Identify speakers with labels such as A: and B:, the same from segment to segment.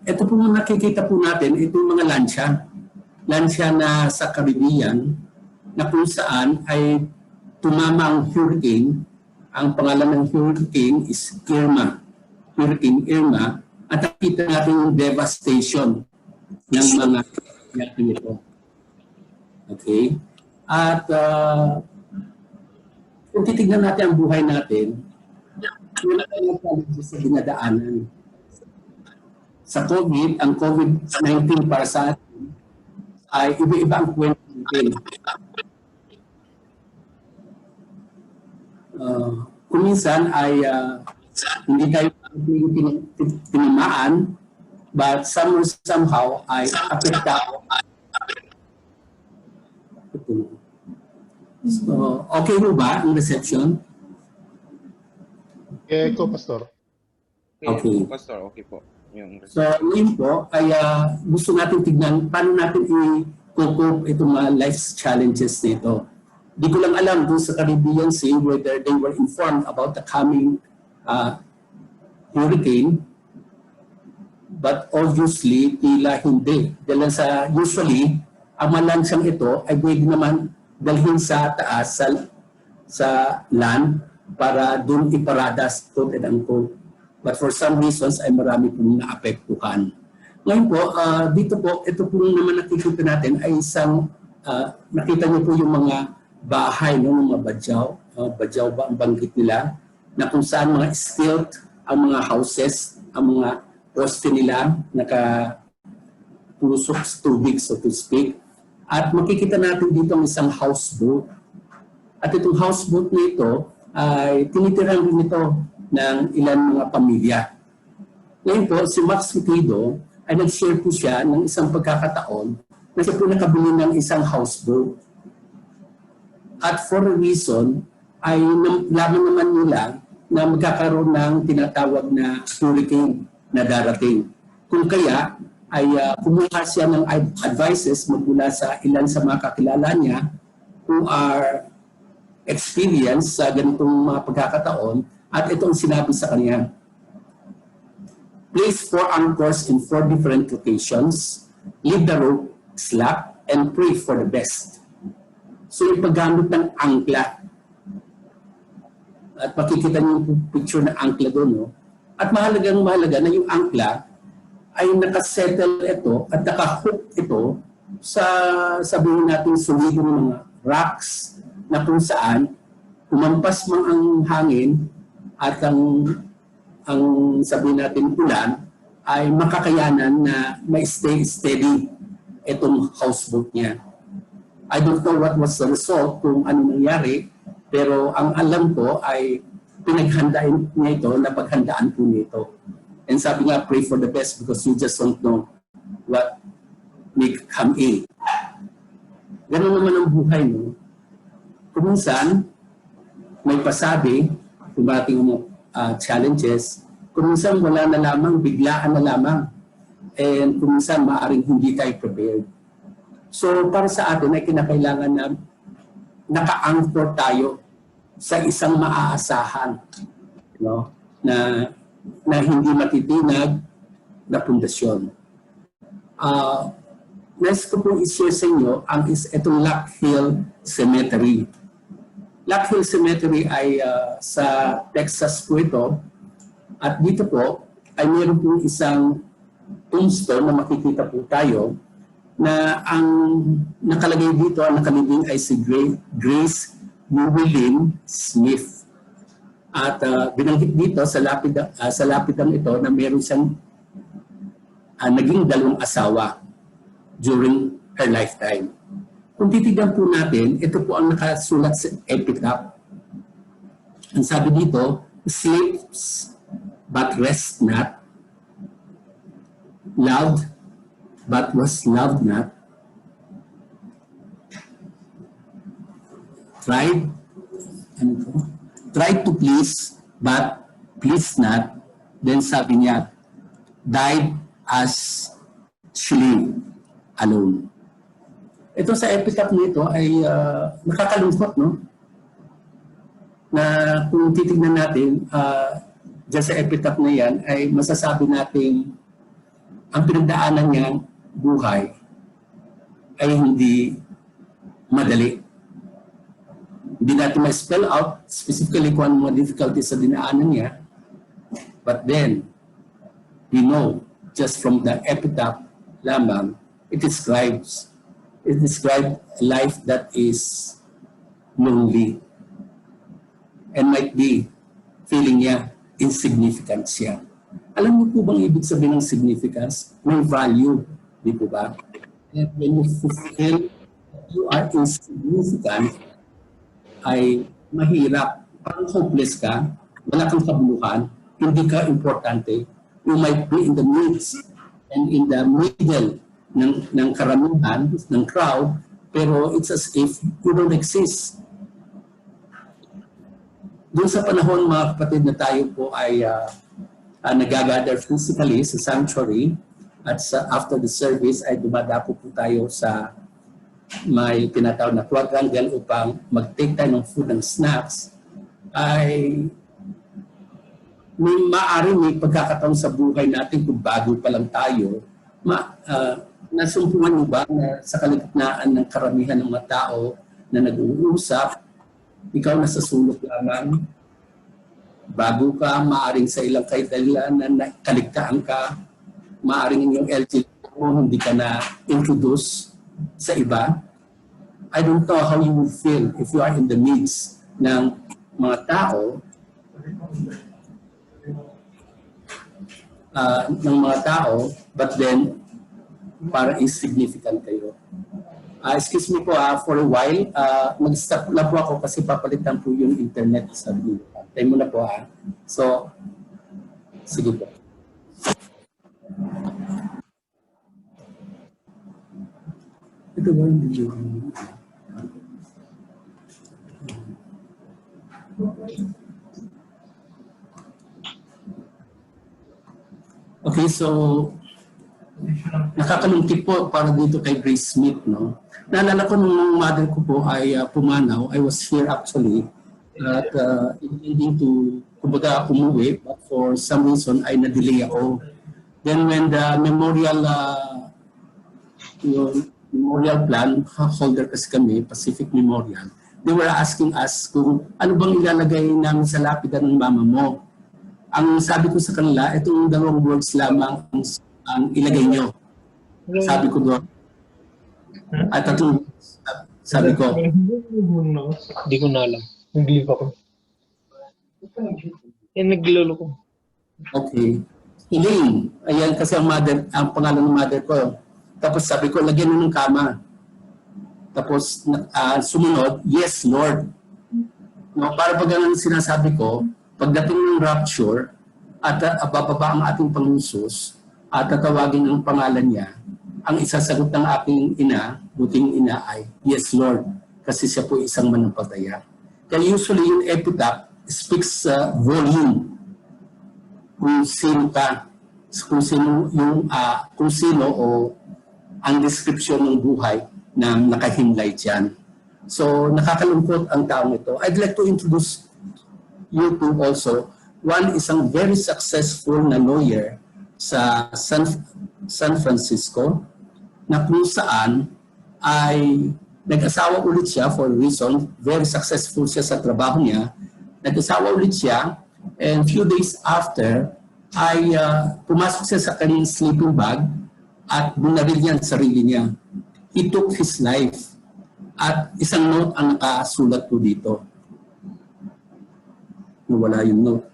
A: Ito po nakikita po natin, itong mga lansya na sa Caribbean, na kung saan ay tumama ang hurricane. Ang pangalan ng hurricane is Irma. Hurricane Irma. At nakita natin yung devastation ng mga yakin ito. Okay? At kung titignan natin ang buhay natin, wala tayong challenges sa dinadaanan. Sa COVID, ang COVID-19 para sa atin ay iba-iba ang kwento natin. Kung minsan ay hindi tayo tinamaan, but somehow ay apektado. So, okay mo ba ang reception?
B: Okay ko, Pastor.
A: Okay.
C: Pastor, okay po.
A: So, ngayon po, ay gusto natin tignan paano natin i-cope itong mga life challenges nito. Di ko lang alam doon sa Caribbean Sea whether they were informed about the coming hurricane, but obviously, tila hindi. Dahil sa usually, ang malansyang ito ay pwede naman dalhin sa taas, sa land, para doon iparadas, quote and unquote. But for some reasons ay marami pong naapektuhan. Ngayon po, dito po, ito po naman nakikita natin ay isang, nakita niyo po yung mga bahay, no, mga badyaw. Badyaw ba ang banggit nila? Na kung saan mga stilt ang mga houses, ang mga poste nila, nakapusok sa tubig, so to speak. At makikita natin dito ang isang houseboat. At itong houseboat na ito ay tinitirahan din ito ng ilan mga pamilya. Ngayon po, si Max Liquido ay nag-share po siya ng isang pagkakataon na siya po nakabili ng isang houseboat. At for a reason, ay laman naman nila na magkakaroon ng tinatawag na hurricane na darating. Kung kaya, ay kumuha siya ng advices mula sa ilan sa mga kakilala niya who are experienced sa ganitong mga pagkakataon, at itong sinabi sa kanya. Place 4 anchors in 4 different locations, leave the rope slack, and pray for the best. So yung paggamit ng angkla, at makikita niyo yung picture ng angkla doon, no? At mahalaga na yung angkla ay nakasettle ito at nakahook ito sa, sabihin natin, sulido ng mga rocks na kung saan umampas man ang hangin at ang sabihin natin ulan ay makakayanan na may stay steady itong houseboat niya. I don't know what was the result, kung ano nangyari, pero ang alam ko ay pinaghandaan niya ito, napaghandaan po nito. And sabi nga, pray for the best because you just don't know what may come in. Ganun naman ang buhay, no? Kung minsan, may pasabi, tumating mo challenges, kung minsan wala na lamang, biglaan na lamang. And kung minsan, maaaring hindi tayo prepared. So, para sa atin ay kinakailangan na naka-anchor tayo sa isang maaasahan, no? Na hindi matitinag na pundasyon. Next ko pong i-share sa inyo ang itong Lock Hill Cemetery. Lock Hill Cemetery ay sa Texas po ito. At dito po ay mayroon po isang tombstone na makikita po tayo na ang nakalagay dito, ang nakalibing ay si Grace Llewellyn Smith. At binanggit dito sa lapidang ito na mayroon siyang naging 2 asawa during her lifetime. Kung titignan po natin, ito po ang nakasulat sa epitaph. Ang sabi dito, sleeps but rest not, loved but was loved not, tried to please but pleased not, then sabi niya, died as she alone. Ito sa epitaph nito ay nakakalungkot, no? Na kung titignan natin, dyan sa epitaph na yan, ay masasabi natin ang pinagdaanan niyang buhay ay hindi madali. Hindi natin ma-spell out specifically kung ano mga difficulties sa dinaanan niya. But then, we know just from the epitaph lamang, it describes a life that is lonely and might be feeling niya insignificant siya. Alam niyo po bang ibig sabihin ng significance? May value, di po ba? And when you feel you are insignificant, ay mahirap. Parang hopeless ka, wala kang kabuluhan, hindi ka importante. You might be in the midst and in the middle ng karamihan, ng crowd, pero it's as if you don't exist. Doon sa panahon, mga kapatid, na tayo po ay nagagather physically sa sanctuary, at after the service ay dumadapo po tayo sa may tinatawag na quadrangle upang mag-take tayo ng food and snacks, ay may pagkakataon sa buhay natin kung bago pa lang tayo, nasumpungan mo ba na sa kalagitnaan ng karamihan ng mga tao na nag-uusap, ikaw nasa sulok lamang, bago ka, maaring sa ilang kaitalan na kaligtaan ka, maaring inyong LGBT mo, hindi ka na introduce sa iba. I don't know how you will feel if you are in the midst ng mga tao, but then parang insignificant kayo. Excuse me po for a while, mag-stop na po ako kasi papalitan po yung internet sa video. Tayo muna po So, sige po. Ito ba yung video? Okay, so nakakalungkit po para dito kay Grace Smith, no? Naalala ko nung mother ko po ay pumanaw. I was here actually at intending to, kumbaga, umuwi, but for some reason ay na-delay ako. Then when the memorial plan, holder kasi kami, Pacific Memorial, they were asking us kung ano bang ilalagay namin sa lapida ng mama mo. Ang sabi ko sa kanila, itong dalawang words lamang ang ilagay nyo. Sabi ko doon. At tatlong sabi ko.
B: Hindi ko na alam. Nag-leave ako. Naglolo ko.
A: Okay. Elaine. Ayan kasi ang pangalan ng mother ko. Tapos sabi ko, lagyan mo ng kama. Tapos sumunod, yes, Lord. No, para pag ganun sinasabi ko, pagdating ng rapture, at bababa ang ating Panginoon at tatawagin ang pangalan niya, ang isasagot ng aking ina, buting ina ay, yes, Lord, kasi siya po isang manampalataya. Kaya usually yung epitaph speaks volume kung sino ka, kung sino o ang description ng buhay na nakahimlay dyan. So nakakalungkot ang taong ito. I'd like to introduce you to also. One is ang very successful na lawyer sa San Francisco na kung saan ay nag-asawa ulit siya for a reason. Very successful siya sa trabaho niya. Nag-asawa ulit siya and few days after ay pumasok siya sa kanyang sleeping bag at binaril niya ang sarili niya. He took his life. At isang note ang nakasulat po dito. Wala yung note.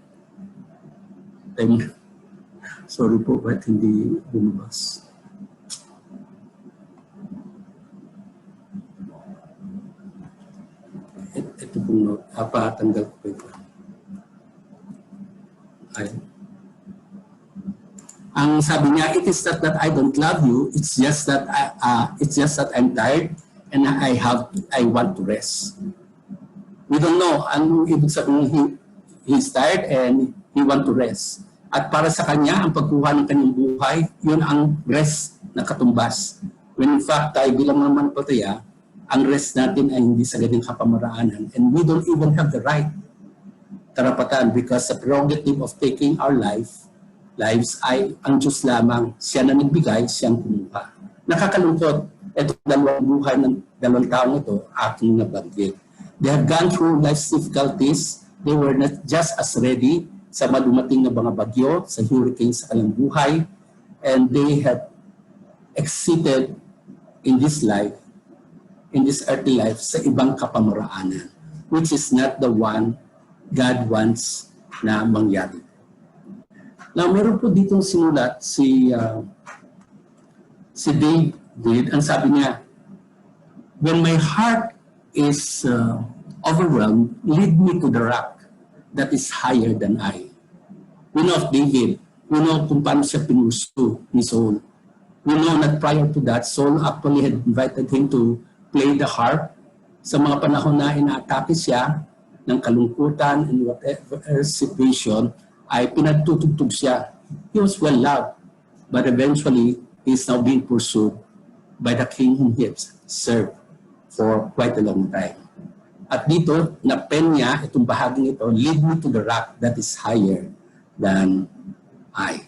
A: Sorry po, ba't hindi lumabas? Ito pong note. Patanggal ko ito. Ang sabi niya, it is not that I don't love you, it's just that I'm tired and I want to rest. We don't know ang ibig sabihin, he's tired and he want to rest. At para sa kanya, ang pagkuha ng kanyang buhay, yun ang rest na katumbas. When in fact, tayo bilang mga mananampalataya, ang rest natin ay hindi sa ganung kapamaraanan. And we don't even have the right, karapatan, because the prerogative of taking our life lives ay ang Diyos lamang. Siya na nagbigay, siyang kumuha. Nakakalungkot. Ito dalawang buhay ng dalawang taong ito, aking nabanggit. They have gone through life's difficulties. They were not just as ready sa madumating na mga bagyo, sa hurricane sa kanilang buhay. And they have exceeded in this life, in this earthly life, sa ibang kapamaraanan, which is not the one God wants na mangyari. Now, meron po ditong sinulat si David, ang sabi niya, when my heart is overwhelmed, lead me to the rock that is higher than I. We know of David. We know kung paano siya pinursue ni Saul. We know that prior to that, Saul actually had invited him to play the harp. Sa mga panahon na inaatake siya ng kalungkutan and whatever situation, ay pinagtutugtog siya. He was well loved, but eventually, he is now being pursued by the king whom he has served for quite a long time. At dito, na-pen niya, itong bahaging ito, lead me to the rock that is higher than I.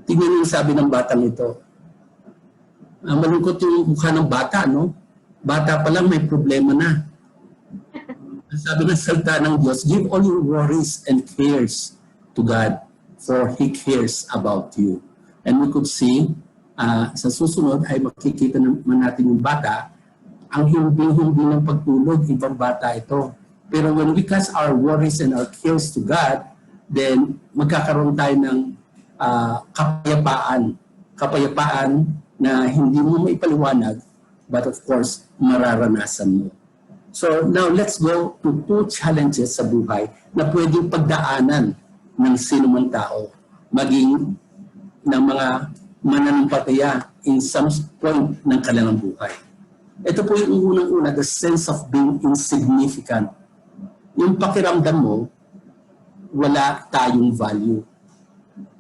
A: Tingnan yung sabi ng batang ito. Malungkot yung mukha ng bata, no? Bata pa lang may problema na. Sabi ng salita ng Diyos, give all your worries and cares to God, for He cares about you. And we could see, sa susunod ay makikita naman natin yung bata, ang himbing-himbing ng pagtulog, ibang bata ito. Pero when we cast our worries and our cares to God, then magkakaroon tayo ng kapayapaan na hindi mo maipaliwanag, but of course, mararanasan mo. So now let's go to two challenges sa buhay na pwedeng pagdaanan ng sinumang tao, maging ng mga mananampalataya in some point ng kanilang buhay. Ito po yung unang-una, the sense of being insignificant. Yung pakiramdam mo, wala tayong value.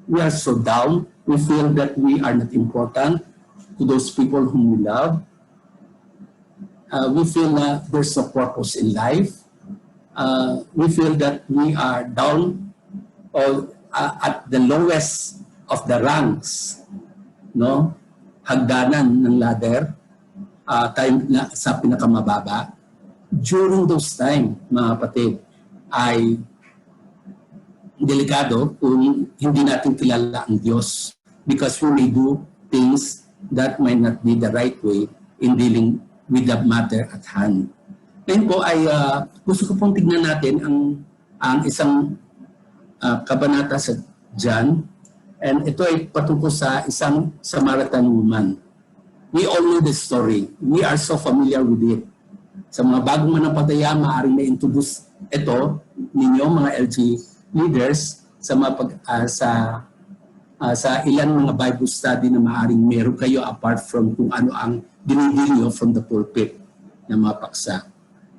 A: We are so down. We feel that we are not important to those people whom we love. We feel that there's no purpose in life. We feel that we are down or at the lowest of the ranks, no? Hagdanan ng ladder, tayo sa pinakamababa. During those time, mga kapatid, ay delikado kung hindi natin kilala ang Diyos, because we may do things that might not be the right way in dealing with the matter at hand. Ngayon po ay gusto ko pong tignan natin ang isang kabanata sa John, and ito ay patungkol sa isang Samaritan woman. We all know this story. We are so familiar with it. Sa mga bagong manampalataya, maaaring na-introduce ito ninyo, mga LG leaders, sa ilan mga Bible study na maaaring meron kayo apart from kung ano ang dinidilyo from the pulpit ng mga paksa.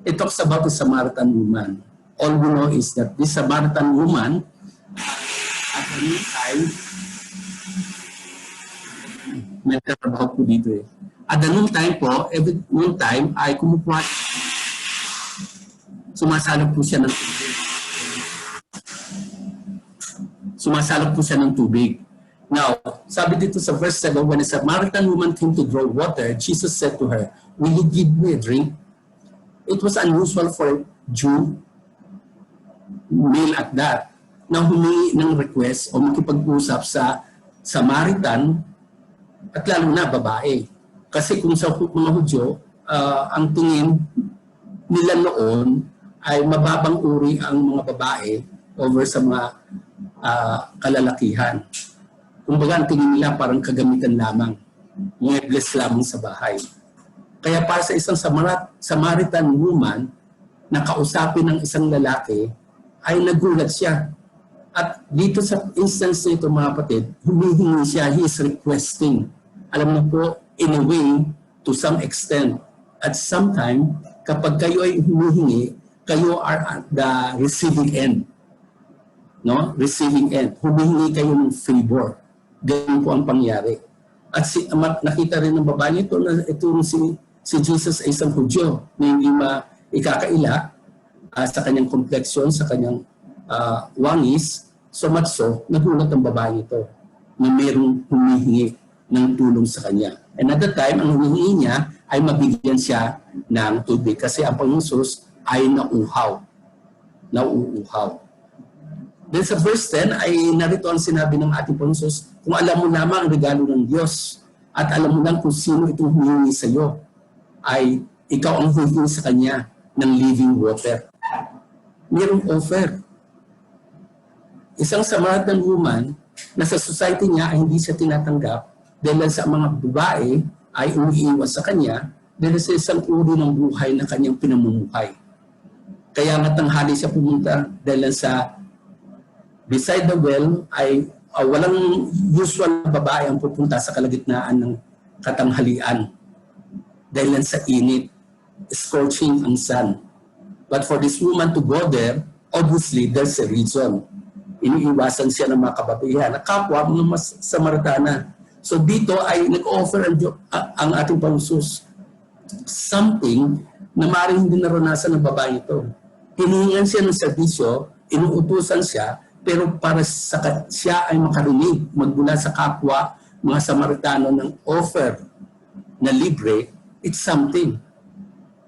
A: It talks about the Samaritan woman. All we know is that this Samaritan woman, at the meantime, may trabaho po dito eh. At the noontime po, every noontime ay kumukuha, sumasalog po siya ng tubig. Sumasalog po siya ng tubig. Now, sabi dito sa verse 7, when a Samaritan woman came to draw water, Jesus said to her, will you give me a drink? It was unusual for a Jew, male at that, na humingi ng request o makipag-usap sa Samaritan at lalo na babae. Kasi kung sa mga Hudyo, ang tingin nila noon ay mababang uri ang mga babae over sa mga kalalakihan. Kumbaga, ang tingin nila parang kagamitan lamang, muebles lamang sa bahay. Kaya para sa isang Samaritan woman na kausapin ng isang lalaki, ay nagulat siya. At dito sa instance nito, mga kapatid, humihingi siya, he is requesting. Alam mo po, in a way, to some extent. At sometime, kapag kayo ay humihingi, kayo are at the receiving end. No? Receiving end. Humihingi kayo ng favor. Ganun po ang pangyari. At nakita rin ng babae nito na itong si Jesus ay isang Hudyo na hindi ikakaila sa kanyang kompleksyon, sa kanyang wangis. So much so, nagulat ang babae ito na mayroong humihingi ng tulong sa kanya. And at that time, ang humihingi niya ay mabigyan siya ng tubig kasi ang Panginoong Jesus ay nauuhaw. Then sa verse 10 ay narito ang sinabi ng ating Panginoong Jesus, kung alam mo lamang ang regalo ng Diyos at alam mo lang kung sino itong humingi sa iyo, ay ikaw ang humingi sa kanya ng living water. Mayroong offer. Isang Samaritan woman na sa society niya ay hindi siya tinatanggap dahil sa mga babae ay umiiwas sa kanya dahil sa isang uri ng buhay na kanyang pinamumuhay. Kaya nga tanghali siya pumunta dahil sa beside the well ay walang usual na babae ang pupunta sa kalagitnaan ng katanghalian dahil sa init, scorching ang sun. But for this woman to go there, obviously there's a reason. Iniiwasan siya ng mga kababaihan na kapwa mga mas Samaritana. So dito ay nag-offer ang ating Panginoon Jesus something na maaaring hindi naranasan ng babae ito. Hinihingan siya ng serbisyo, inuutusan siya, pero para siya ay makarinig magmula sa kapwa mga Samaritano ng offer na libre, it's something.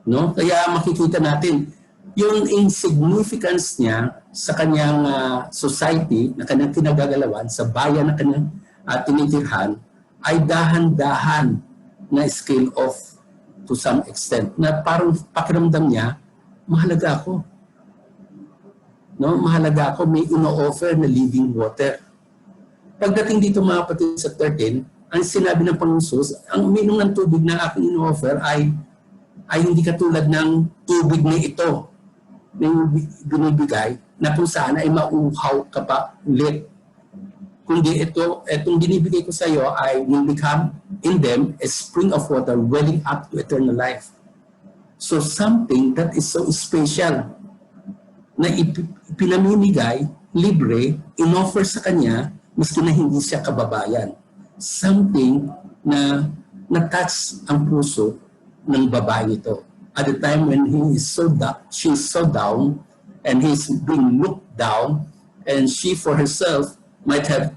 A: No? Kaya makikita natin yung insignificance niya sa kanyang society na kanyang kinagagalawan, sa bayan na kanyang tinitirhan, ay dahan-dahan na scale off to some extent. Na parang pakiramdam niya, mahalaga ako. No? Mahalaga ako, may ino-offer na living water. Pagdating dito mga kapatid sa 13, ang sinabi ng Panginoon Jesus, ang uminom ng tubig na aking ino-offer ay hindi katulad ng tubig na ito na binibigay na kung saan ay mauuhaw ka pa ulit. Kundi itong binibigay ko sa iyo ay will become in them a spring of water welling up to eternal life. So something that is so special na pinamimigay, libre, in-offer sa kanya maski na hindi siya kababayan. Something na na-touch ang puso ng babae ito. At the time when she is so down and he's being looked down, and she for herself might have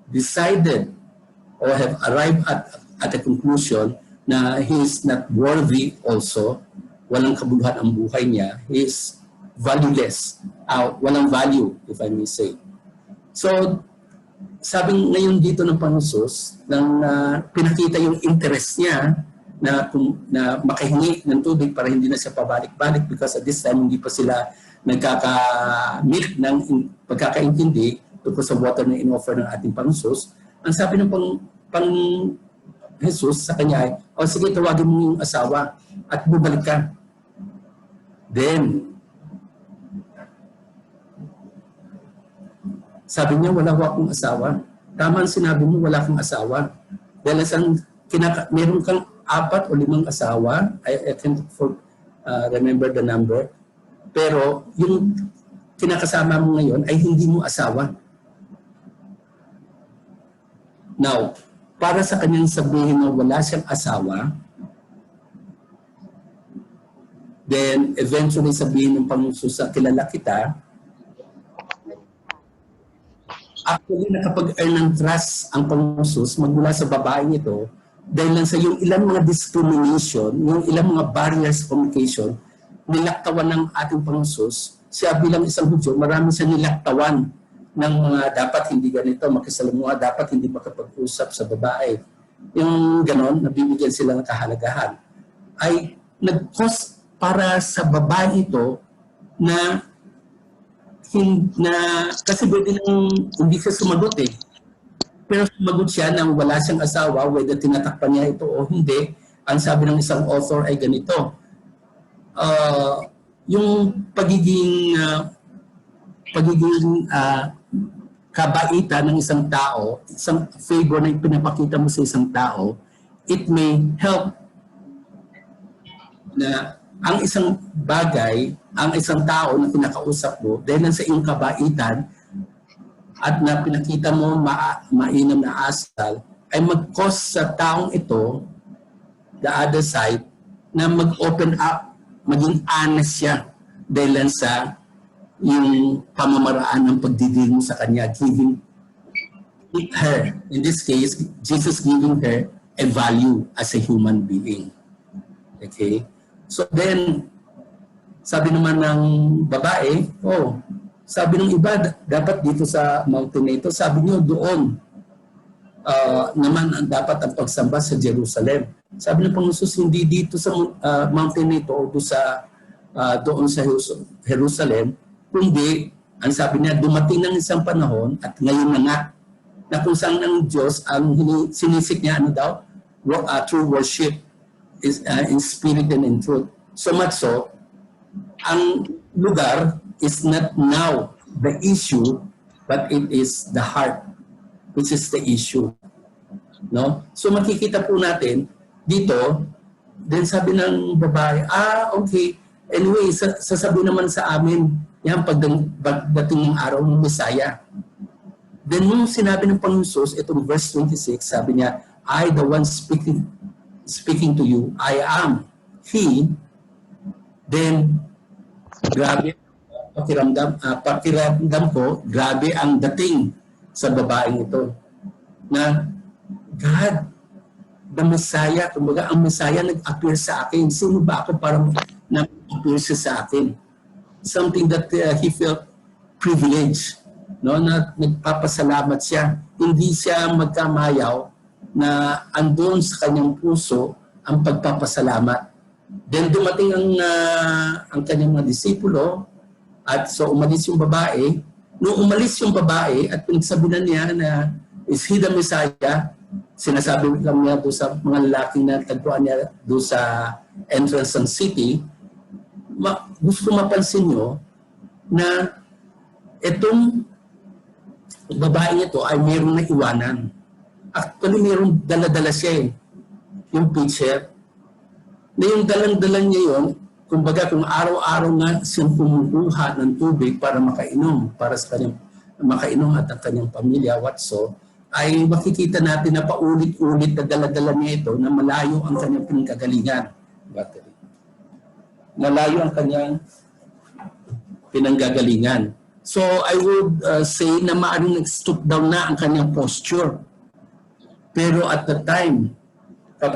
A: decided or have arrived at a conclusion na he is not worthy also, walang kabuluhan ang buhay niya, he is valueless, walang value, if I may say. So, sabi ngayon dito ng Panginoon Jesus, nang pinakita yung interest niya na makahingi ng tubig para hindi na siya pabalik-balik because at this time hindi pa sila nagkaka-meet ng pagkakaintindi tungkol sa water na in-offer ng ating Panginoon Jesus. Ang sabi ng Panginoon Jesus sa kanya ay, sige, tawagin mo yung asawa at bumalik ka. Then, sabi niya, wala akong asawa. Tama ang sinabi mo, wala kang asawa. Dahil meron kang 4 o 5 asawa, I can't remember the number, pero yung kinakasama mo ngayon ay hindi mo asawa. Now, para sa kanyang sabihin na wala siyang asawa, then eventually sabihin ng Panginoon Jesus, kilala kita, actually nakapag-earn ng trust ang Panginoon Jesus magmula sa babaeng ito dahil lang sa yung ilang mga discrimination, yung ilang mga barriers of communication, nilaktawan ng ating Panginoon Jesus. Siya bilang isang Hudyo, marami siya nilaktawan ng mga dapat hindi ganito, makisalamuha, dapat hindi makapag-usap sa babae. Yung ganon, nabibigyan sila ng kahalagahan. Ay nag-cause para sa babae ito na kasi pwede lang hindi siya sumagot eh. Pero sumagot siya nang wala siyang asawa, whether tinatakpan niya ito o hindi. Ang sabi ng isang author ay ganito. Yung pagiging kabaitan ng isang tao, isang favor na pinapakita mo sa isang tao, it may help na ang isang bagay, ang isang tao na kinakausap mo, dahil sa iyong kabaitan, at na pinakita mo mainam na asal, ay mag-cause sa taong ito, the other side, na mag-open up, maging honest siya dahil sa yung pamamaraan ng pagdidig mo sa kanya, giving her, in this case, Jesus giving her a value as a human being. Okay? So then, sabi naman ng babae, sabi ng iba, dapat dito sa mountain na ito, sabi niyo doon, naman ang dapat ang pagsamba sa Jerusalem. Sabi ng Panginoon Jesus, hindi dito sa mountain na ito, doon sa Jerusalem, kundi, ang sabi niya, dumating ng isang panahon at ngayon na kung saan ng Diyos ang sinisik niya, true worship is in spirit and in truth. So much so, ang lugar is not now the issue, but it is the heart, which is the issue. No? So makikita po natin dito, then sabi ng babae, okay, anyway, sasabi naman sa amin, yan pagdating ng araw ng Messiah. Then nung sinabi ng Panginoon Jesus, itong verse 26, sabi niya, I, the one speaking to you, I am He. Then, grabe, pakiramdam ko, grabe ang dating sa babaeng ito. Na, God, the Messiah, kumbaga ang Messiah nag-appear sa akin. Sino ba ako para nag-appear siya sa akin? Something that he felt privileged, no? Na nagpapasalamat siya. Hindi siya magkamayaw na andun sa kanyang puso ang pagpapasalamat. Then dumating ang kanyang mga disipulo at so umalis yung babae. Nung umalis yung babae at pinagsabi na niya na is he the Messiah, sinasabi lang niya doon sa mga lalaking na tagpuan niya doon sa entrance ng city, gusto mapansin nyo na itong babaeng ito ay mayroong naiwanan. Actually, mayroong dala-dala siya yung pitcher. Na yung dalang-dala niya yun, kumbaga kung araw-araw nga siyang kumukuha ng tubig para makainom, para sa kanyang makainom at ang kanyang pamilya, ay makikita natin na paulit-ulit na dala-dala niya ito na malayo ang kanyang pinanggagalingan. Malayo ang kanyang pinanggagalingan. So I would say na maaaring nag-stoop down na ang kanyang posture. Pero at the time, mga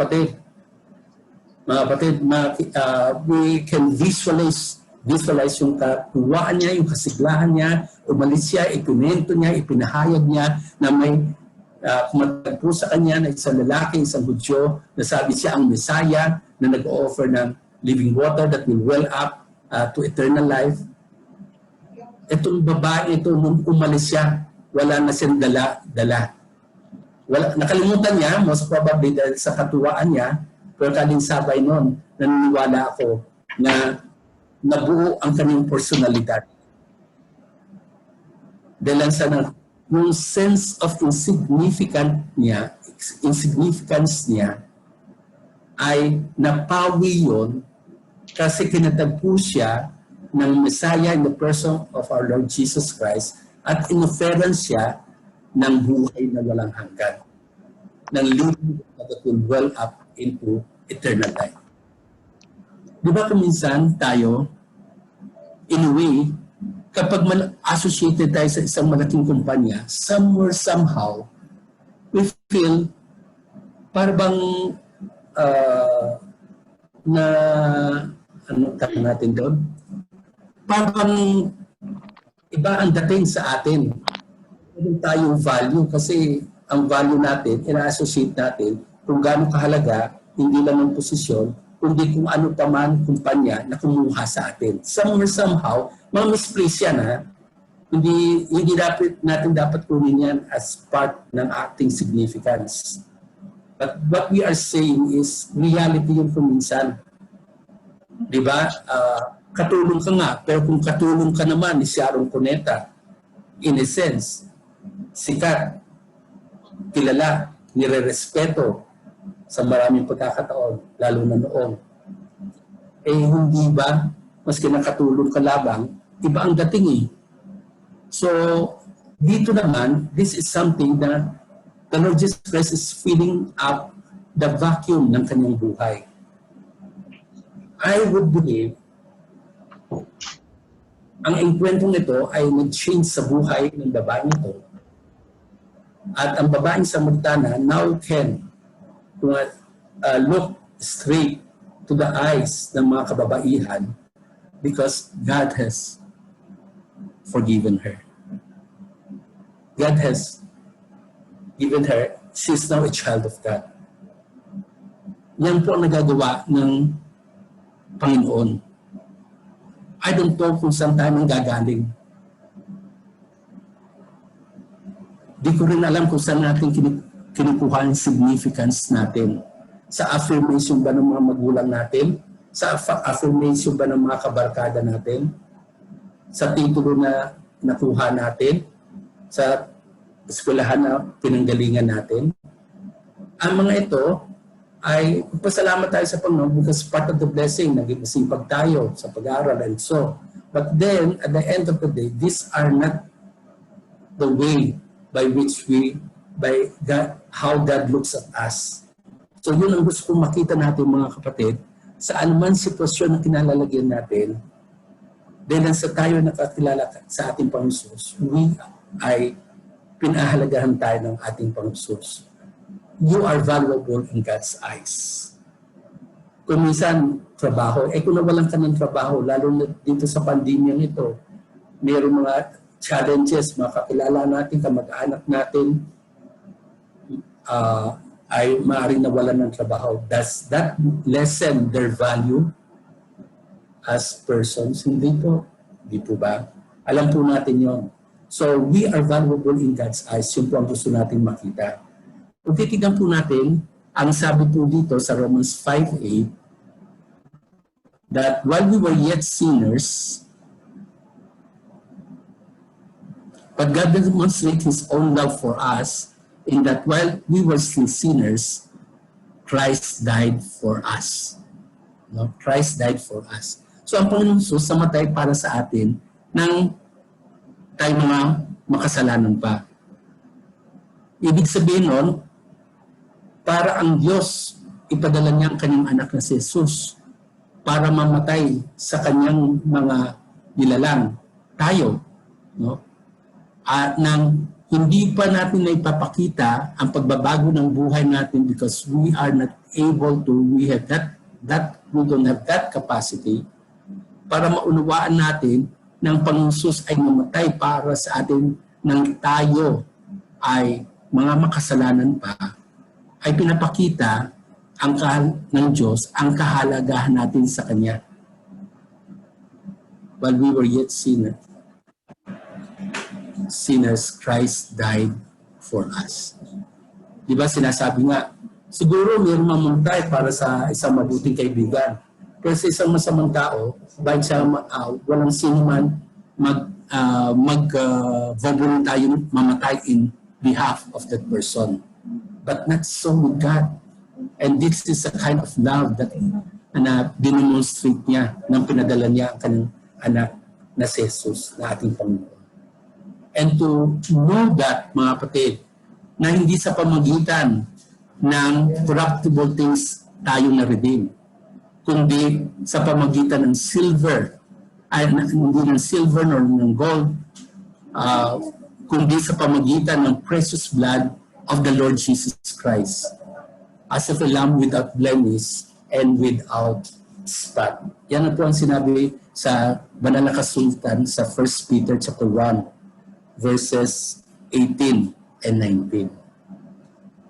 A: kapatid, we can visualize yung katuwaan niya, yung kasiglahan niya, umalis siya, ikunento niya, ipinahayag niya na may kumatagpo sa kanya na isang lalaki, isang Hudyo, na sabi siya ang Messiah na nag-offer ng living water that will well up to eternal life. Itong babae ito, nung umalis siya, wala na siyang dala. Nakalimutan niya, most probably dahil sa katuwaan niya, pero kalinsabay noon, naniniwala ako na nabuo ang kanyang personalidad. Dahil lang sa yung sense of insignificance niya ay napawi yon kasi kinatagpo siya ng Messiah in the person of our Lord Jesus Christ at inoferan siya ng buhay na walang hanggan, ng living that will well up into eternal life. Di ba kuminsan tayo, in a way, kapag associated tayo sa isang malaking kumpanya, somewhere, somehow, we feel parang ano tawag natin doon? Parang iba ang dating sa atin. Meron tayong value kasi ang value natin, ina-associate natin kung gaano kahalaga, hindi lang ang posisyon, kundi kung ano pa man kumpanya na kumuha sa atin. Somewhere, somehow, misplace yan, ha? Hindi natin dapat kunin yan as part ng acting significance. But what we are saying is reality yung kuminsan. Di ba? Katulong ka nga, pero kung katulong ka naman ni Sharon Cuneta, in a sense, sikat, kilala, nire-respeto sa maraming pagkakataon, lalo na noon. Hindi ba, maski nakatulong ka labang, iba ang dating . So, dito naman, this is something that the Lord Jesus Christ is filling up the vacuum ng kanyang buhay. I would believe Ang enkwentong ito ay nag-change sa buhay ng babaeng ito. At ang babaeng Samaritana now can look straight to the eyes ng mga kababaihan because God has forgiven her. God has given her, she's now a child of God. Yan po ang nagagawa ng Panginoon. I don't know kung saan tayo manggagaling. Di ko rin alam kung saan natin kinukuha ang significance natin. Sa affirmation ba ng mga magulang natin? Sa affirmation ba ng mga kabarkada natin? Sa titulo na nakuha natin? Sa eskwelahan na pinanggalingan natin? Ang mga ito ay pasalamat tayo sa Panginoon because part of the blessing, naging masipag tayo sa pag-aaral and so. But then, at the end of the day, these are not the way by which by God, how God looks at us. So yun ang gusto kong makita natin mga kapatid, sa anuman sitwasyon na kinalalagyan natin, dahil sa tayo nakakilala sa ating Panginoon, we ay pinahalagahan tayo ng ating Panginoon. You are valuable in God's eyes. Kung minsan, trabaho, kung nawalan ka ng trabaho, lalo na dito sa pandemyang ito, mayroong mga challenges, mga kakilala natin, kamag-anak natin, ay maaaring nawalan ng trabaho. Does that lessen their value as persons? Hindi po. Hindi po ba? Alam po natin yon. So, we are valuable in God's eyes. Yun po ang gusto natin makita. Kung titignan po natin, ang sabi po dito sa Romans 5:8, that while we were yet sinners, but God demonstrates His own love for us in that while we were still sinners, Christ died for us. No? Christ died for us. So ang Panginoon Jesus namatay para sa atin nang tayo mga makasalanan pa. Ibig sabihin nun, para ang Diyos ipadala niya ang kanyang anak na si Jesus para mamatay sa kanyang mga nilalang, tayo, no? At nang hindi pa natin na ipapakita ang pagbabago ng buhay natin because we are not able to, we don't have that capacity para maunawaan natin na ang Panginoon Jesus ay namatay para sa atin nang tayo ay mga makasalanan pa, ay pinapakita ng Diyos ang kahalagahan natin sa Kanya. While we were yet sinners, Christ died for us. Di ba sinasabi nga, siguro mayroong mamatay para sa isang mabuting kaibigan. Pero sa isang masamang tao, bahit siya walang sino man mag-voluntaryo mamatay in behalf of that person. But not so with God. And this is a kind of love that dinemonstrate niya nang pinadala niya ang kanyang anak na si Jesus, na ating Panginoon. And to know that, mga kapatid, na hindi sa pamagitan ng corruptible things tayong na-redeem, kundi sa pamagitan ng silver, hindi ng silver nor ng gold, kundi sa pamagitan ng precious blood of the Lord Jesus Christ, as of a lamb without blemish and without spot. Yan na po ang sinabi sa banal na kasulatan sa 1 Peter chapter 1, verses 18 and 19.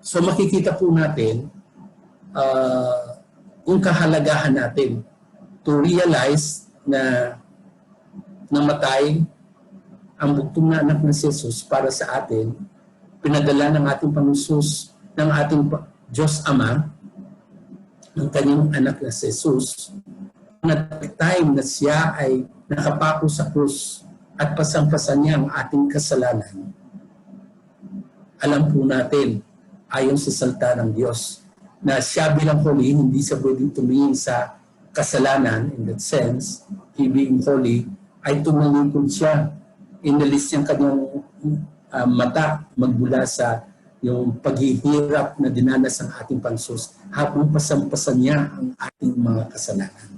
A: So makikita po natin kung kahalagahan natin to realize na namatay ang bugtong na anak ng Jesus para sa atin, pinadala ng ating Panginoon Jesus, ng ating Diyos Ama, ng kanyang anak na si Jesus, na time na siya ay nakapako sa krus at pasampasan niya ang ating kasalanan. Alam po natin, ayon sa salita ng Diyos, na siya bilang holy, hindi siya pwedeng tumingin sa kasalanan. In that sense, he being holy, ay tumalikod siya. Inalis niyang kanyang mata magmula sa yung paghihirap na dinanas ng ating Panginoon habang pasampasan niya ang ating mga kasalanan.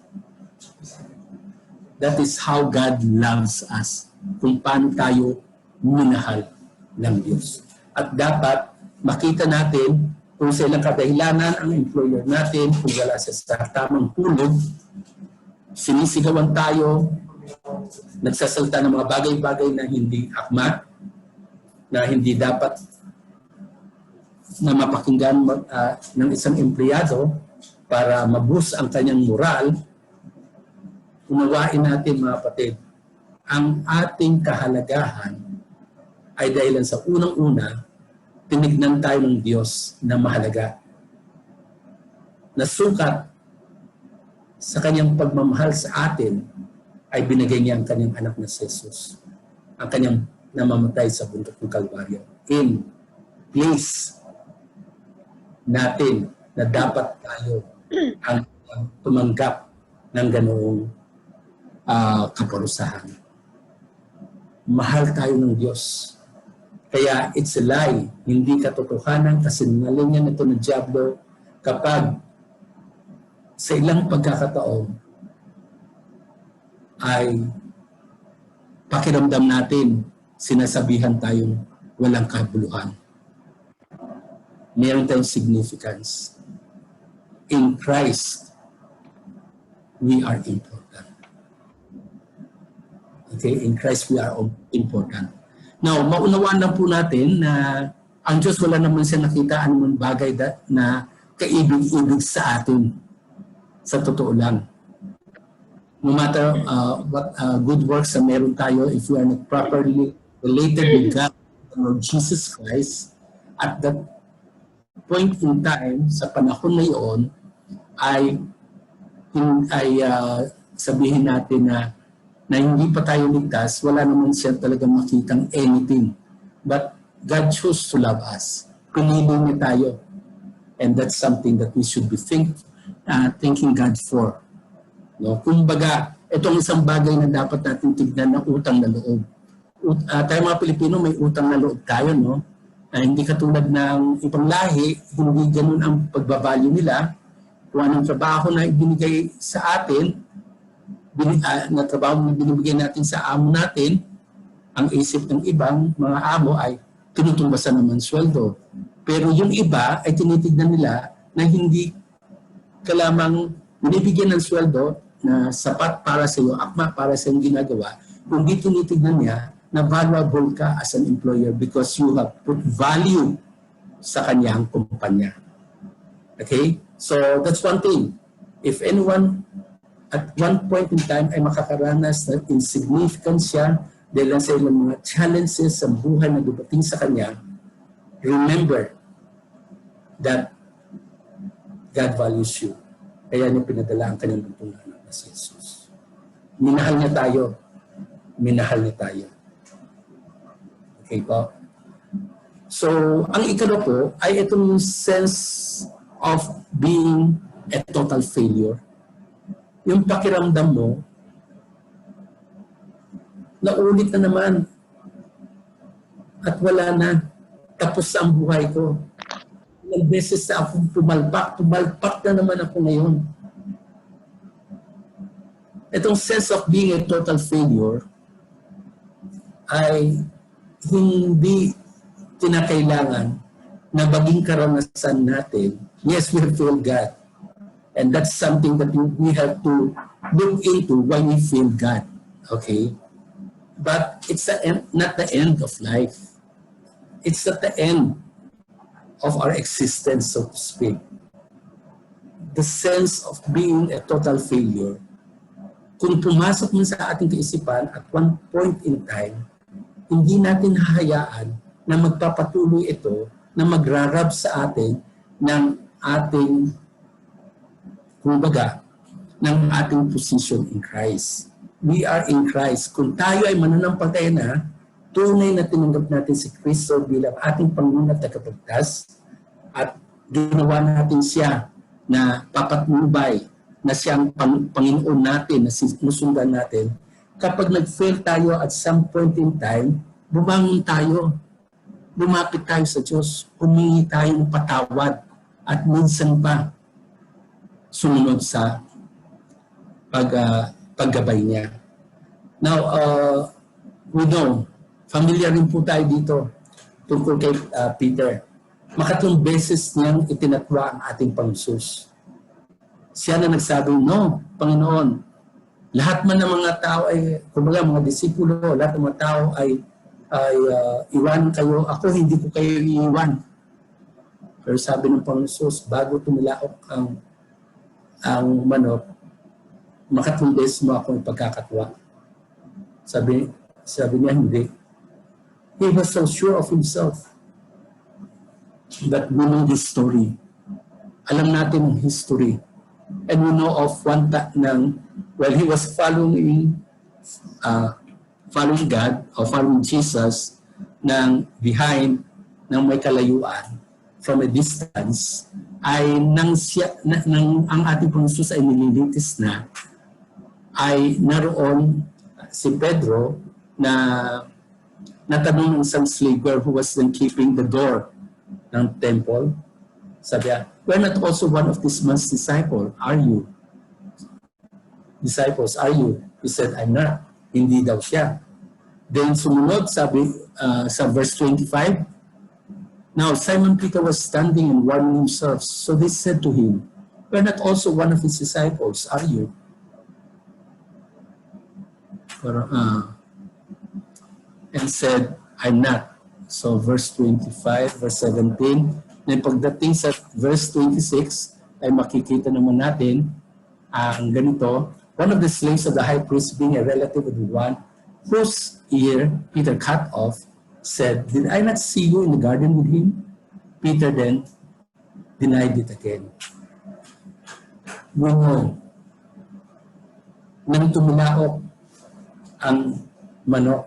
A: That is how God loves us. Kung paano tayo minahal ng Diyos. At dapat makita natin kung sa ilang kadahilanan ang employer natin, kung wala sa tamang tulog, sinisigawan tayo, nagsasalta ng mga bagay-bagay na hindi akma, na hindi dapat na mapakinggan ng isang empleyado para maboost ang kanyang moral. Unawain natin mga kapatid, ang ating kahalagahan ay dahilan sa unang-una, tinignan tayo ng Diyos na mahalaga. Nasukat sa kanyang pagmamahal sa atin ay binigay niya ang kanyang anak na si Jesus. Ang kanyang namamatay sa bundok ng Kalbaryo. In place natin na dapat tayo ang tumanggap ng ganoong kaparusahan. Mahal tayo ng Diyos. Kaya it's a lie, hindi katotohanan, kasinungalingan ito ng Diablo kapag sa ilang pagkakataon ay pakiramdam natin sinasabihan tayong walang kabuluhan. Meron tayong significance. In Christ, we are important. Okay? In Christ, we are important. Now, maunawaan lang po natin na ang Diyos wala naman siya nakita anumang bagay na kaibig-ibig sa atin. Sa totoo lang. No matter what good works na meron tayo, if we are not properly related with God, Lord Jesus Christ, at that point in time, sa panahon na iyon, ay sabihin natin na hindi pa tayo ligtas, wala naman siya talagang makitang anything. But God chose to love us. Pinili niya tayo. And that's something that we should be thanking God for. No? Kumbaga, itong isang bagay na dapat natin tignan na utang na loob. Tayo mga Pilipino, may utang na loob tayo, no? Hindi katulad ng ibang lahi, hindi ganun ang pagbabalyo nila. Kung anong trabaho na ibinigay sa atin, na trabaho na binibigay natin sa amo natin, ang isip ng ibang mga amo ay tinutumbasan naman sweldo. Pero yung iba ay tinitignan nila na hindi ka lamang binibigyan ng sweldo na sapat para sa iyo, akma para sa iyong ginagawa, kundi tinitignan niya na valuable ka as an employer because you have put value sa kanyang kumpanya. Okay? So, that's one thing. If anyone at one point in time ay makakaranas ng insignificance siya dahil sa ilang mga challenges sa buhay na dumating sa kanya, remember that God values you. Kaya niya pinadala ang kanyang buntong anak na si Jesus. Minahal niya tayo. Minahal niya tayo. Okay po? So, ang ikalo po ay itong sense of being a total failure. Yung pakiramdam mo, naulit na naman at wala na. Tapos ang buhay ko. Ilang beses na akong pumalpak na naman ako ngayon. Itong sense of being a total failure ay hindi kinakailangan na maging karanasan natin. Yes, we feel God. And that's something that we have to look into when we feel God. Okay? But it's not the end of life. It's not the end of our existence, so to speak. The sense of being a total failure, kung pumasok man sa ating kaisipan at one point in time, hindi natin hahayaan na magpapatuloy ito na magrarab sa atin ng ating, kumbaga, ng ating position in Christ. We are in Christ. Kung tayo ay mananampalataya na, tunay na tinanggap natin si Kristo bilang ating Panginoon at tagapagligtas at ginawa natin siya na papatnubay, na siyang Panginoon natin, na sinusundan natin. Kapag nag-fail tayo at some point in time, bumangon tayo, lumapit tayo sa Diyos, humingi tayo ng patawad at minsan pa sumunod sa paggabay niya. Now, we know, familiar rin po tayo dito tungkol kay Peter. Makatlong beses niyang itinatwa ang ating Panginoon. Siya na nagsabi, no, Panginoon, lahat man ng mga tao ay, kumbaga mga disipulo, lahat ng mga tao ay iwan kayo. Ako, hindi ko kayo iiwan. Pero sabi ng Panginoon, bago tumilaok ang manok, makatlong beses mo ako ipagkakatwa. Sabi niya, hindi. He was so sure of himself. But we know this story. Alam natin ang history. And we know of one while he was following God or following Jesus behind ng may kalayuan from a distance, ay ang ating Panginoon ay nililitis na, ay naroon si Pedro na natanong ng isang slave girl who was then keeping the door ng temple. Sabi niya, we're not also one of this man's disciples, are you? Disciples, are you? He said, I'm not. Hindi daw siya. Then sumunod, sabi sa verse 25, now Simon Peter was standing and warming himself. So they said to him, we're not also one of his disciples, are you? And said, I'm not. So verse 25, verse 17, na pagdating sa verse 26, ay makikita naman natin ang ganito, one of the slaves of the high priest, being a relative of the one whose ear Peter cut off, said, did I not see you in the garden with him? Peter then denied it again. We know, nang tumilaok ang manok,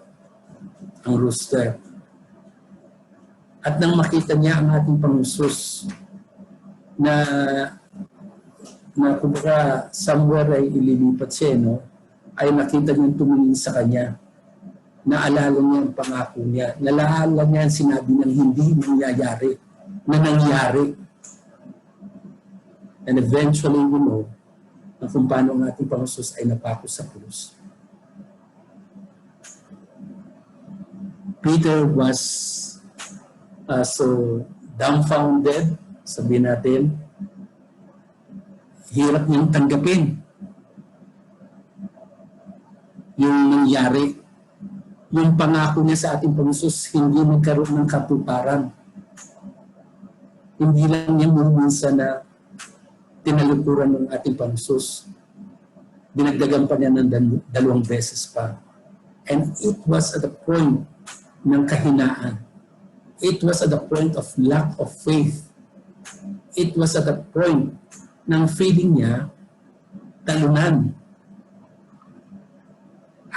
A: ang rooster, at nang makita niya ang ating Panginoon na kumbaga somewhere ay ililipat siya, no? Ay nakita niyang tumingin sa kanya. Naalala niya ang pangako niya. Naalala niya ang sinabi ng hindi nangyayari, na nangyari. And eventually, we know na kung paano ang ating Panginoon ay napako sa krus. Peter was so dumbfounded, sabihin natin, hirap niyang tanggapin yung nangyari. Yung pangako niya sa ating Panginoon, hindi nagkaroon ng katuparan. Hindi lang niya minsan na tinaluturan ng ating Panginoon. Dinagdagan pa niya ng 2 beses pa. And it was at the point ng kahinaan. It was at the point of lack of faith. It was at the point ng feeling niya talunan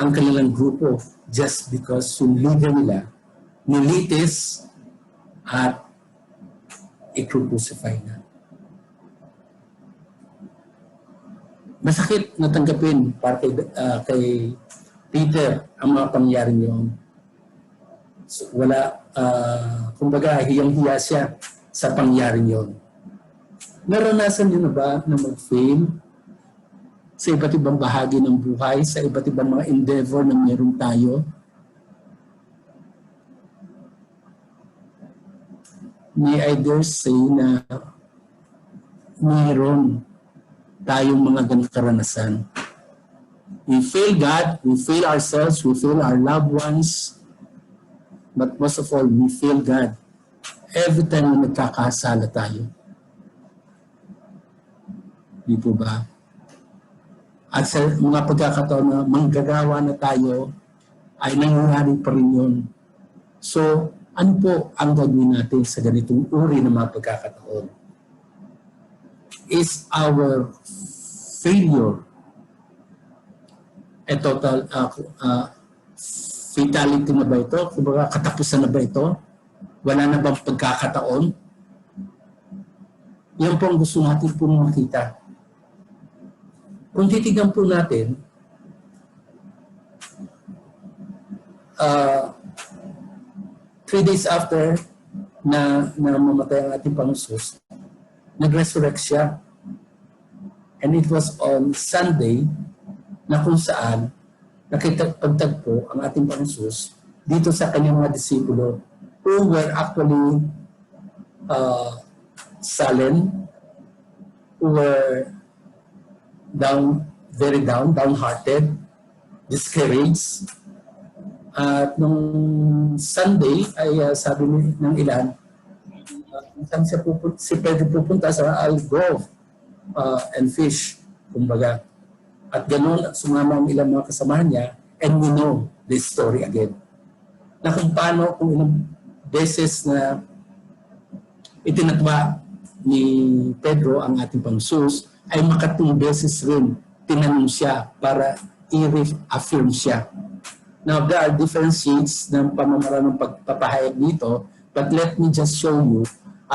A: ang kanilang grupo just because yung leader nila nilitis at i-crucify na. Masakit na tanggapin para kay Peter ang mga pangyaring yun. So, kumbaga, hiyang-hiya siya sa pangyaring yun. Naranasan niyo na ba na mag-fail sa iba't ibang bahagi ng buhay, sa iba't ibang mga endeavor na meron tayo? May I dare say na meron tayong mga ganang karanasan. We fail God, we fail ourselves, we fail our loved ones, but most of all, we fail God every time na nagkakasala tayo. Di po ba? At sa mga pagkakataon na manggagawa na tayo, ay nangyayari pa rin yun. So, ano po ang gagawin natin sa ganitong uri ng mga pagkakataon? Is our failure a total fatality na ba ito? Kumbaga, katapusan na ba ito? Wala na bang pagkakataon? Yan po ang gusto natin po makita. Kung titignan po natin, 3 days after na mamatay ang ating Panginoon, nag-resurrect siya. And it was on Sunday na kung saan nakitagpagtagpo ang ating Panginoon Jesus dito sa kanyang mga disipulo who were actually sullen, who were very downhearted, discouraged. At nung Sunday ay sabi ng ilan, saan si Pedro pupunta sa I'll go and fish, kumbaga. At ganoon, sumama ang ilang mga kasamahan niya, and we know this story again. Na kung paano, kung ilang beses na itinatwa ni Pedro ang ating Panginoon, ay makatong beses rin tinanong siya para i-reaffirm siya. Now, there are different sheets ng pamamaraan ng pagpapahayag dito, but let me just show you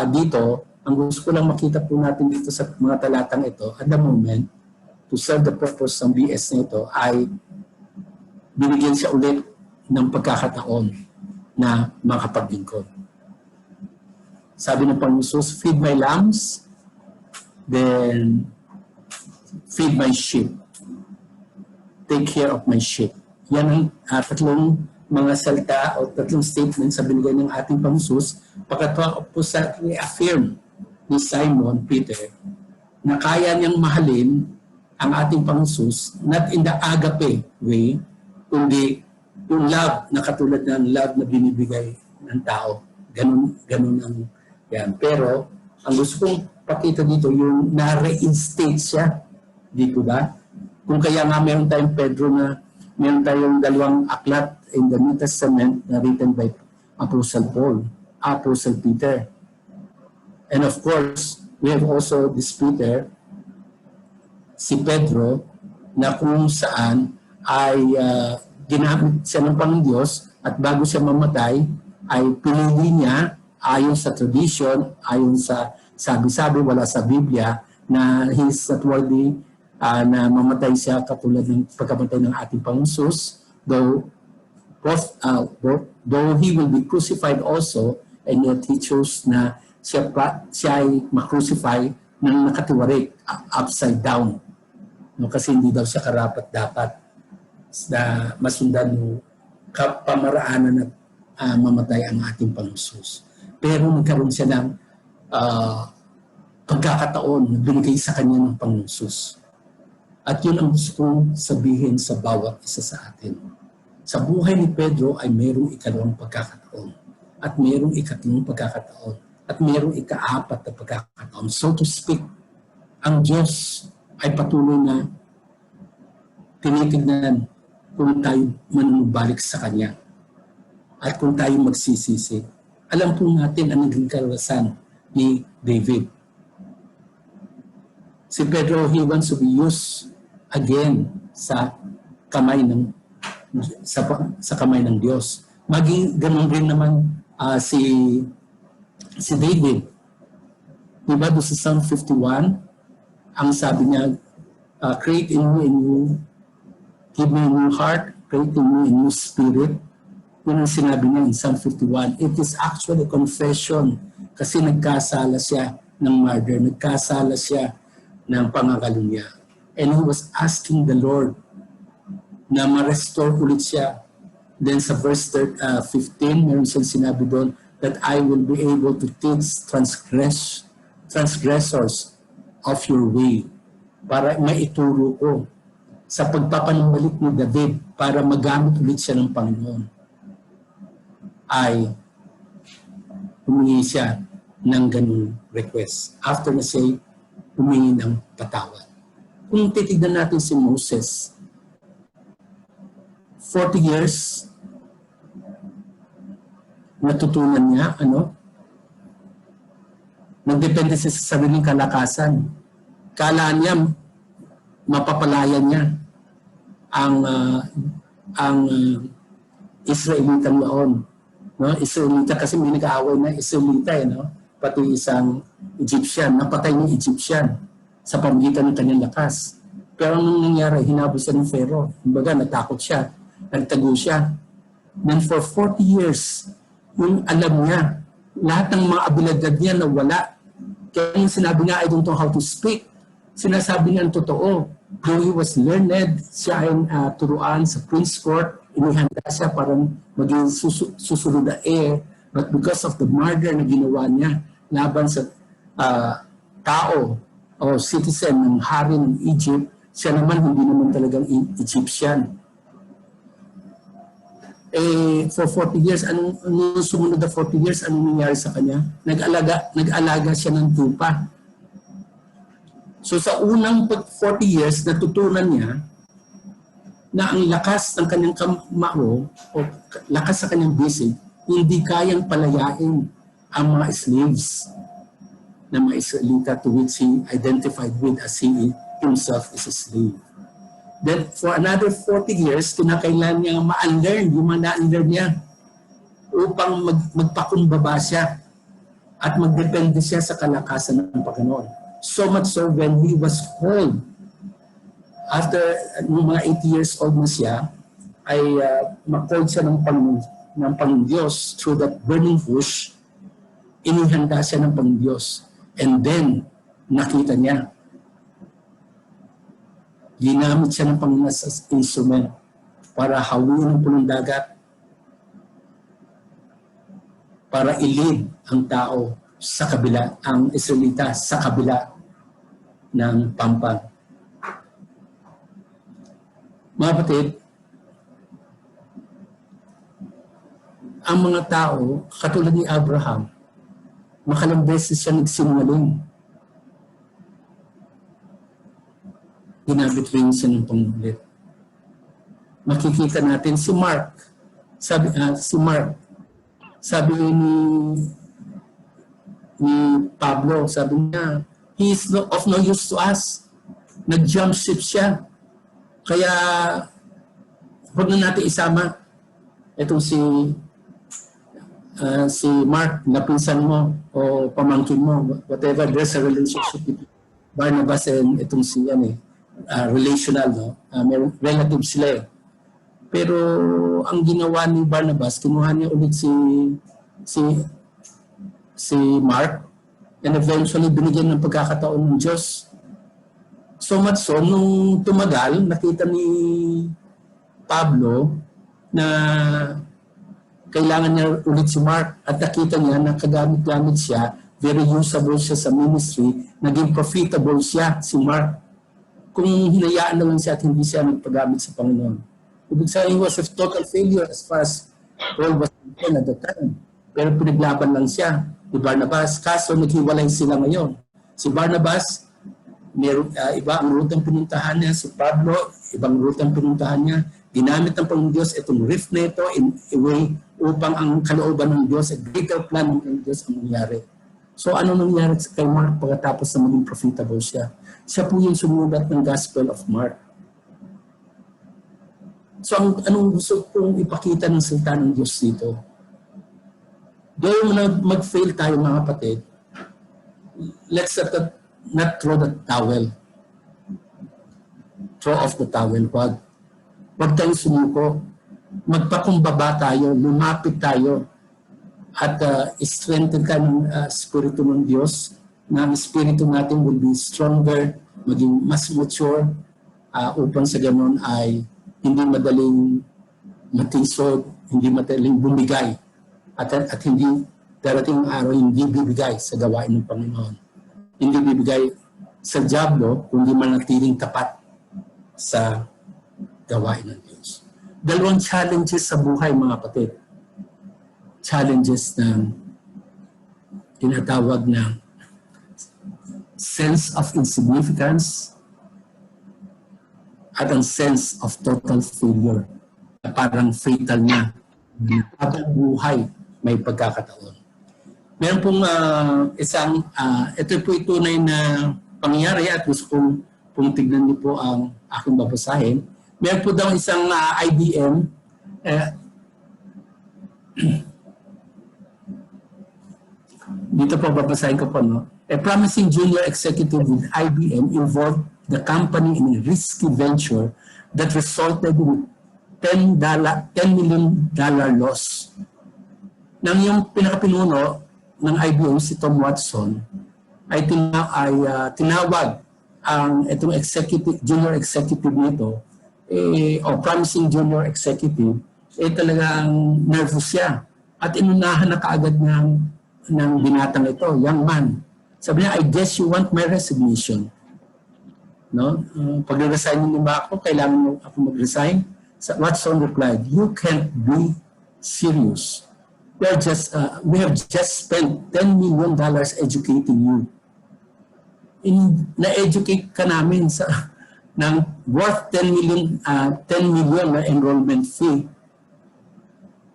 A: dito, ang gusto ko lang makita po natin dito sa mga talatang ito, at the moment, to serve the purpose ng BS na ito, ay binigyan siya ulit ng pagkakataon na makapaglingkod. Sabi ng Panginoon Jesus, feed my lambs, then feed my sheep. Take care of my sheep. Yan ang tatlong mga salita o tatlong statements sa binigay ng ating Panginoon Jesus. Pagkatapos po sa i-affirm ni Simon Peter na kaya niyang mahalin ang ating Panginoon Jesus, not in the agape way, kundi yung love na katulad ng love na binibigay ng tao. Ganun ang yan. Pero ang gusto kong pakita dito yung na-reinstate siya. Di po ba? Kung kaya nga meron tayong Pedro na meron tayong dalawang aklat in the New Testament na written by Apostle Paul, Apostle Peter. And of course, we have also this Peter, si Pedro, na kung saan ay ginamit siya ng Panginoon Diyos at bago siya mamatay, ay pinili niya ayon sa tradition, ayon sa sabi-sabi, wala sa Biblia, na he's not worthy na mamatay siya katulad ng pagkamatay ng ating Panginoon Jesus, though he will be crucified also, and yet he chose na siya ay makrucify ng nakatiwarik, upside down. No, kasi hindi daw siya karapat-dapat na masundan ng pamaraanan at mamatay ang ating Panginoon Jesus. Pero nagkaroon siya ng pagkakataon na binigay sa kanya ng Panginoon Jesus. At yun ang gusto kong sabihin sa bawat isa sa atin. Sa buhay ni Pedro ay mayroong ikalawang pagkakataon. At mayroong ikatlong pagkakataon. At mayroong ikaapat na pagkakataon. So to speak, ang Diyos ay patuloy na tinitignan kung tayo manunubalik sa Kanya. At kung tayo magsisisi. Alam po natin ang naging karanasan ni David. Si Pedro, he wants to be used again sa kamay ng Diyos. Maging ganun rin naman si David. Diba doon sa Psalm 51, ang sabi niya, create in you, give me a new heart, create in me a new spirit. Yun ang sinabi niya in Psalm 51. It is actually confession kasi nagkasala siya ng murder, nagkasala siya ng pangangalunya. And he was asking the Lord na ma-restore ulit siya. Then sa verse 15, meron siyang sinabi doon that I will be able to teach transgressors of your way para maituro ko sa pagpapanumbalik ni David para magamit ulit siya ng Panginoon. Ay humingi siya ng ganung request. After na siya humingi ng patawad. Kung titignan natin si Moses, 40 years, natutunan niya, nagdepende siya sa sariling kalakasan. Kala niya, mapapalayan niya ang Israelita noon. No? Israelita kasi may nag-aaway na Israelita, pati isang Egyptian, napatay ng Egyptian sa pamagitan ng kanyang lakas. Pero anong nangyari? Hinabol siya ng Pharaoh. Kumbaga, natakot siya. Nagtago siya. Then for 40 years, yung alam niya, lahat ng mga abilidad niya nawala. Kaya yung sinabi niya, I don't know how to speak. Sinasabi niya ang totoo. though he was learned, siya ay turuan sa Prince Court, inihanda siya para maging susunod na heir, but because of the murder na ginawa niya laban sa tao o citizen ng hari ng Egypt, siya naman hindi naman talagang Egyptian. For 40 years, anong sumunod na 40 years, anong nangyari sa kanya? Nag-alaga siya ng tupa. So sa unang 40 years, natutunan niya na ang lakas ng kanyang kamao o lakas sa kanyang bisig, hindi kayang palayain ang mga slaves na mga Israelita to which he identified with as he himself is a slave. Then for another 40 years, kinakailan niya ma-unlearn yung mga na-unlearn niya upang magpakumbaba siya at magdepende siya sa kalakasan ng Panginoon. So much so when he was called, after mga 80 years old na siya, ay ma-called siya ng Panginoon Diyos through that burning bush, inihanda siya ng Panginoon Diyos. And then, nakita niya, ginamit siya ng Panginoon as instrument para hawin ang punong dagat, para ilid ang tao sa kabila, ang Israelita sa kabila ng pampang. Mga kapatid, ang mga tao, katulad ni Abraham, makalang beses siya nagsinungaling. Ginamit rin siya ng pangulit. Makikita natin si Mark. Sabi ni Pablo, sabi niya, he is of no use to us. Nag-jump ship siya. Kaya, huwag na natin isama itong si Mark, na pinsan mo o pamangkin mo, whatever, there's a relationship with Barnabas and itong si relational, no? May relative sila eh. Pero ang ginawa ni Barnabas, kinuha niya ulit si Mark, and eventually binigyan ng pagkakataon ng Diyos. So much so, nung tumagal, nakita ni Pablo na kailangan niya ulit si Mark at nakita niya na kagamit-gamit siya, very usable siya sa ministry, naging profitable siya, si Mark. Kung hinayaan naman siya at hindi siya nagpagamit sa Panginoon. Ibig sabihin, he was a total failure as far as Paul was concerned at the time. Pero pinaglaban lang siya ni Barnabas. Kaso naghiwalay sila ngayon. Si Barnabas, iba ang rutang pinuntahan niya. Si Pablo, ibang rutang pinuntahan niya. Ginamit ng Panginoon Diyos itong rift na ito in a way upang ang kalooban ng Diyos, a greater plan ng Diyos ang nangyari. So ano nangyari kay Mark pagkatapos na maging profitable siya? Siya po yung sumulat ng Gospel of Mark. So anong gusto kong ipakita ng salita ng Diyos dito? Though mag-fail tayo mga kapatid, let's not throw the towel. Throw off the towel. Huwag tayong sumuko. Magpakumbaba tayo, lumapit tayo, at strengthen ka ng Espiritu ng Diyos, na ang Espiritu natin will be stronger, maging mas mature, upang sa ganun ay hindi madaling matisod, hindi madaling bumigay, at hindi darating araw hindi bibigay sa gawain ng Panginoon. Hindi bibigay sa diablo, kundi manatiling tapat sa gawain ng Diyos. Dalawang challenges sa buhay mga kapatid. Challenges ng tinatawag na sense of insignificance at ang sense of total failure na parang fatal na habang buhay may pagkakataon. Meron pong ito po tunay na pangyayari at gusto kong tignan niyo po ang aking babasahin. Meron po daw isang IBM dito po babasahin ko po, no? A promising junior executive with IBM involved the company in a risky venture that resulted in $10 million loss. Nang yung pinakapinuno ng IBM, si Tom Watson, ay tinawag ang itong executive, junior executive nito, o promising junior executive, talagang nervous siya. At inunahan na kaagad ng binatang ito, young man. Sabi niya, I guess you want my resignation. No? Pag-resign niyo ba ako, kailangan mo ako mag-resign? So, Watson replied, you can't be serious. We have just spent $10 million educating you. Na-educate ka namin ng worth 10 million na enrollment fee.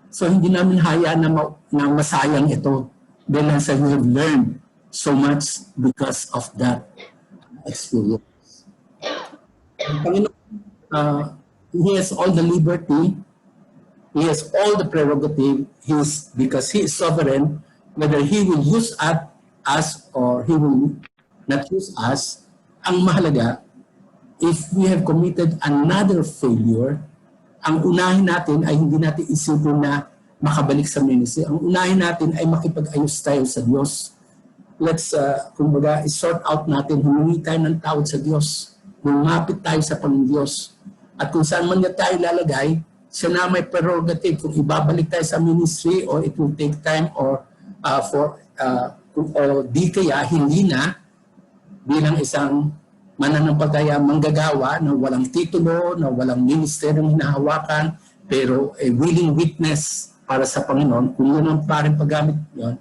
A: So hindi namin hayaan na masayang ito. Then I said, we have learned so much because of that experience. Ang Panginoon, He has all the liberty, He has all the prerogative, because He is sovereign, whether He will use us or He will not use us. Ang mahalaga, if we have committed another failure, ang unahin natin ay hindi natin isipin na makabalik sa ministry. Ang unahin natin ay makipag-ayos tayo sa Diyos. Let's, kumbaga, sort out natin, humingi tayo ng tawad sa Diyos. Lumapit tayo sa Panginoon Diyos. At kung saan man niya tayo lalagay, siya na may prerogative kung ibabalik tayo sa ministry or it will take time or di kaya hindi na bilang isang mananampalataya manggagawa na walang titulo, na walang ministeryong hinahawakan, pero a willing witness para sa Panginoon. Kung yun ang parang paggamit yun,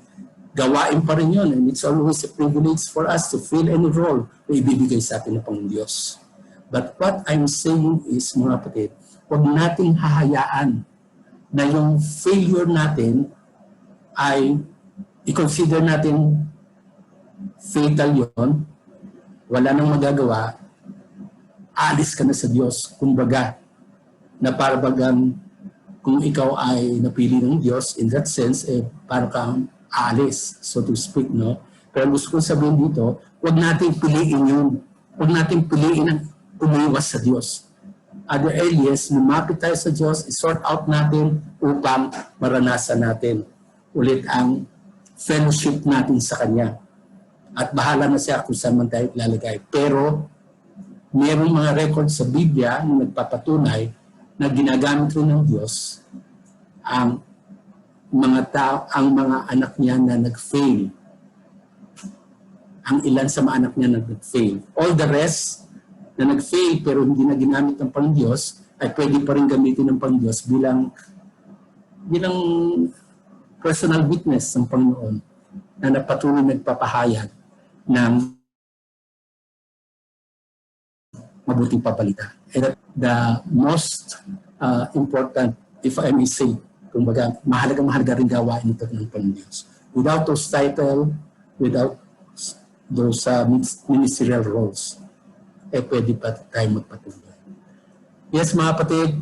A: gawain pa rin yun. And it's always a privilege for us to fill any role na ibibigay sa atin ng Panginoon Diyos. But what I'm saying is, mga kapatid, huwag nating hahayaan na yung failure natin ay i-consider natin fatal yon, wala nang magagawa, alis ka na sa Diyos. Kumbaga, na parabagang kung ikaw ay napili ng Diyos, in that sense, parang kang alis, so to speak, no? Pero gusto kong sabihin dito, huwag nating piliin yun. Huwag nating piliin ang umiwas sa Diyos. At the earliest, lumapit tayo sa Diyos, i-sort out natin upang maranasan natin ulit ang fellowship natin sa Kanya. At bahala na siya kung saan man tayo ilalagay. Pero, mayroong mga record sa Biblia na nagpapatunay na ginagamit rin ng Diyos ang mga anak niya na nag-fail. Ang ilan sa mga anak niya na nag-fail. All the rest na nag-fail pero hindi na ginamit ng Panginoon ay pwede pa rin gamitin ng Panginoon bilang personal witness ng Panginoon na napatuloy nagpapahayag ng mabuting papalitan. And the most important, if I may say, kumbaga, mahalaga rin gawain ito ng Panginoon. Without those title, without those ministerial roles, pwede pa tayo magpatuloy. Yes, mga kapatid,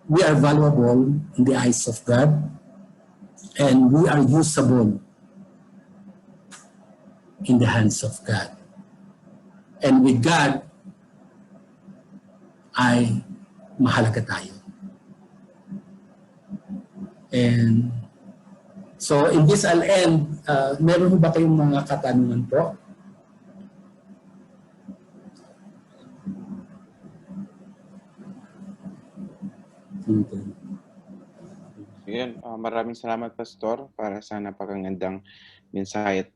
A: we are valuable in the eyes of God and we are usable in the hands of God. And with God, ay mahalaga tayo. And so in this I'll end. Meron ba kayong mga katanungan po?
C: Yun, maraming salamat, Pastor, para sa napakagandang mensahe at